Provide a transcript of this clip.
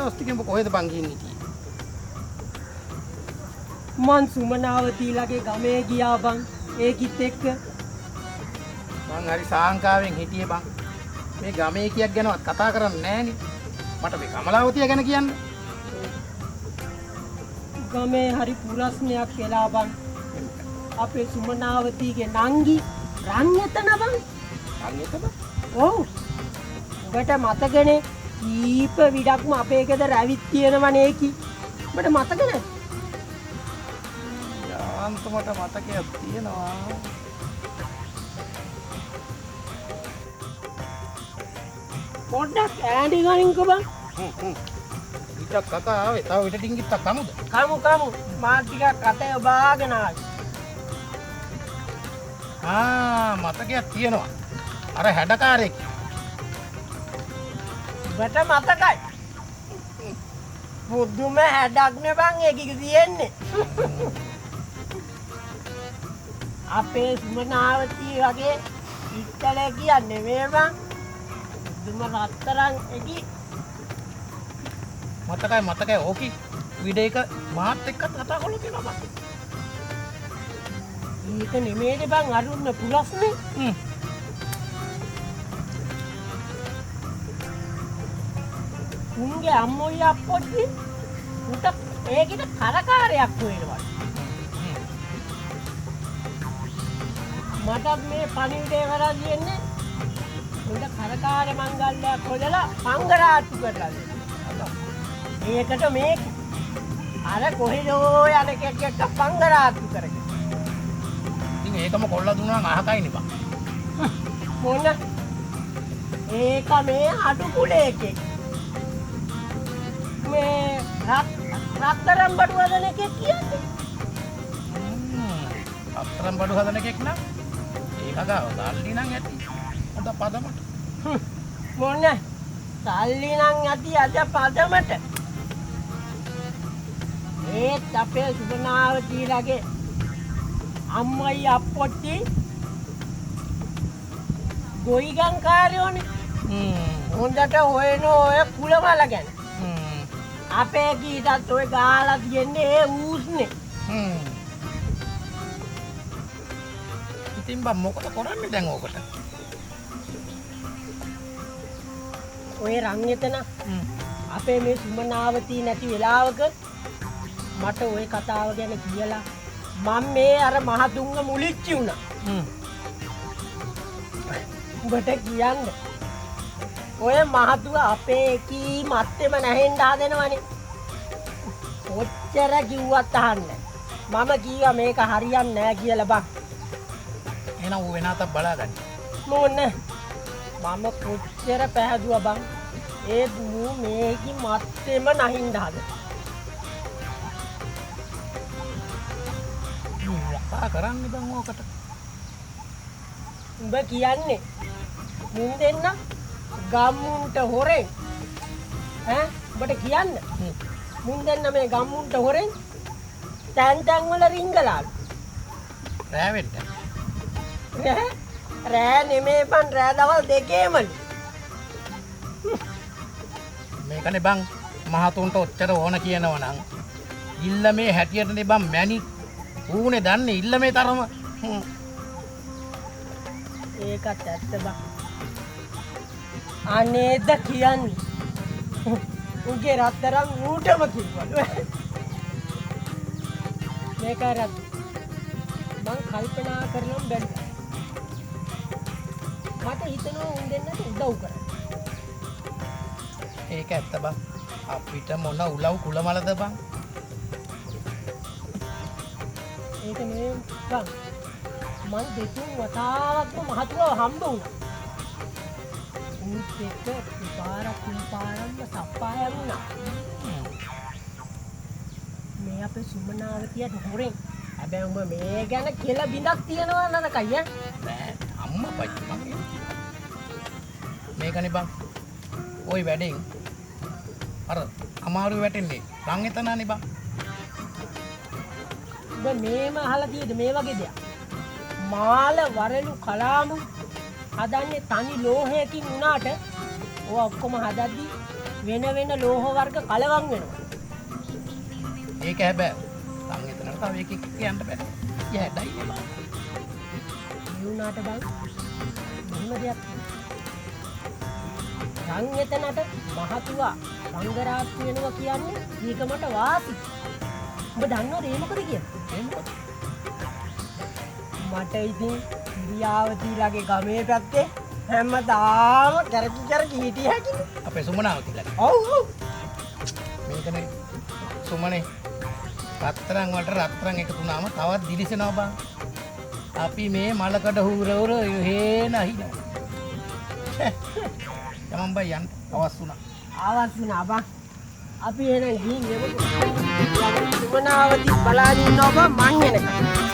දවස් ටිකෙන් කොහෙද බං ගිහින් හිටියේ? මං සුමනාවතීලාගේ ගමේ ගියා බං. ඒකිත් එක්ක මං හරි සාංකාවෙන් හිටියේ බං. මේ ගමේ කියක් ගැනවත් කතා කරන්නේ නැහනේ. මට මේ කමලාවතිය ගැන කියන්න. ගමේ හරි පුරස්නයක් වෙලා බං. අපේ සුමනාවතීගේ නංගි රන්යතන බං. රන්යතන? ඔව්. ඔබට මතකනේ කීප විඩක්ම අපේ ගෙදර ඇවිත් තියෙනවනේ කි. ඔබට මතක නැද්ද? යාන්තමට මතකයක් තියෙනවා. පොඩ්ඩක් ඈඩි ගනින්කෝ බං. ඊටක් කතා ආවේ. තව විට ඩිංගිත්තක් කමුද? කමු. මා ටිකක් කතේ ඔබාගෙන ආයි. මතකයක් තියෙනවා. අර හැඩකාරයෙක්. ඔබට මතකයි. බුදුම හැඩක් නේ බං ඒක තියෙන්නේ. අපේ සුමනාවතී වගේ ඉත්තලේ කියන්නේ මේ බං. දුම රත්තරන් එකි මතකයි ඕකි විඩේක මාත් එක්කත් කතා කරලා තියෙනවා මට. ඒක නෙමෙයිනේ බං අරුන්න පුරස්නේ. උන්ගේ අම්මෝයි අප්පොච්චි උට ඒකිට කරකාරයක් හොයනවා. මට මේ පණිවිඩේ වරන් කියන්නේ උන්ට කරකාර මංගල්‍යයක් හොදලා පංගරාට්ටු කරලා දෙනවා. ඒකට මේ අර කොහෙදෝ යන කෙක්ක පංගරාට්ටු කරගෙන. ඉතින් ඒකම කොල්ලා දුන්නා නම් අහකයිනේ බං. මොන ඒක මේ අඩු කුලේකේ මේ රත්තරන් බඩු හදන එකේ කියන්නේ. රත්තරන් බඩු හදන එකෙක් නම් ඒක ගාව සල්ලි නම් ඇති. හොඳ පදමට. මොන සල්ලි නම් ඇති අද පදමට. ඒත් අපේ සුබනාවතීලාගේ අම්මයි අප්පොච්චි ගොයිගංකාරයෝනේ. හොඳට හොයන ඔය කුලමල ගැන. අපේ කීටත් ඔය ගාලා තියන්නේ ඒ ඌස්නේ. ඉතින් බං මොකද කරන්නේ දැන් ඕකට? ඔය රන්යතන අපේ මේ සුමනාවතී නැති වෙලාවක මට ওই කතාව ගැන කියලා මම මේ අර මහතුංග මුලිච්චි වුණා. ඔබට කියන්න ඔය මහතුංග අපේ කී මත්තෙම නැහෙන්න හදනවනේ. ඔච්චර කිව්වත් අහන්නේ. මම කීවා මේක හරියන්නේ නැහැ කියලා බං. එහෙනම් ඌ වෙනාතක් බලාගන්න. මොන්න මම කොච්චර පැහැදුවා බං. ඒත් මූ මේකි මත්තෙම නැහින්න හදන. මොකක්ද කරන්නේ බං ඕකට? උඹ කියන්නේ මුන් දෙන්න ගම්මුන්ට හොරෙන් ඈ උඹට කියන්න මුන් දෙන්න මේ ගම්මුන්ට හොරෙන් තැන් වල රිංගලාලු රෑවෙන්න රෑ නෙමේ බං රෑ දවල් දෙකේමලු මේකනේ බං මහතුන්ට ඔච්චර ඕන කියනවනම් ඉල්ල මේ හැටියටනේ බං මැණි ඌනේ දන්නේ ඉල්ල මේ තරම. ඒකත් ඇත්ත බං. අනේද කියන්නේ උගේ රත්තරන් ඌටම කිව්වලු. මේක රත් මං කල්පනා කරලම් බැලුවා. මට හිතෙනවා උන් දෙන්නට උදව් කරන්න. ඒක ඇත්ත බං. අපිට මොන උලව් කුලමලද බං? ඒක නෙවෙයි බං. මං දෙතුන් වතාවක්ම මහතුව හම්බ වුණා. උන්ත් එක්ක පාරක්ම සප්පාය වුණා. මේ අපේ සුමනාවතියට හොරෙන්. හැබැයි උඹ මේ ගැන කියලා බින්දක් තියනවා නේද කයි නෑ අම්මා පච්චි මං මේකනේ බං. ওই වැඩෙන් අර අමාරු වැටෙන්නේ රන් එතනනේ බං. උඹ මේම අහලා තියෙද මේ වගේ දෙයක්? මාල වරලු කලාමු හදන්නේ තනි ලෝහයකින් උනාට ඔය ඔක්කොම හදද්දි වෙන වෙන ලෝහ වර්ග කලවම් වෙනවා. ඒක හැබැයි සං එතනට තව එකෙක් යන්න බෑ. යැඩයි නේ බං. ඒ වුණාට බං මෙහෙම දෙයක් සං එතනට මහතුවා සංගරාත්‍රි වෙනවා කියන්නේ ඒක මට වාසි. ඔබ දන්නවද ඒ මොකද කියන්නේ? මට ඉතින් ඉරියාවතීලාගේ ගමේ පැත්තේ හැමදාම කරකි හිටිය හැකිනේ. අපේ සුමනාවතිලා. ඔව් ඔව්. මේකනේ සුමනේ රත්තරන් වලට රත්තරන් එකතු වුණාම තවත් දිලිසෙනවා බං. අපි මේ මලකඩ හූරවර හේන අහිනවා. යමන් බයි යන්න අවස් වුණා. ආවත් වුණා බං. අපි එහෙනම් ගිහින් එමුකෝ. සුමනාවති බලාගෙන ඉන්නවා බං මං එනකම්.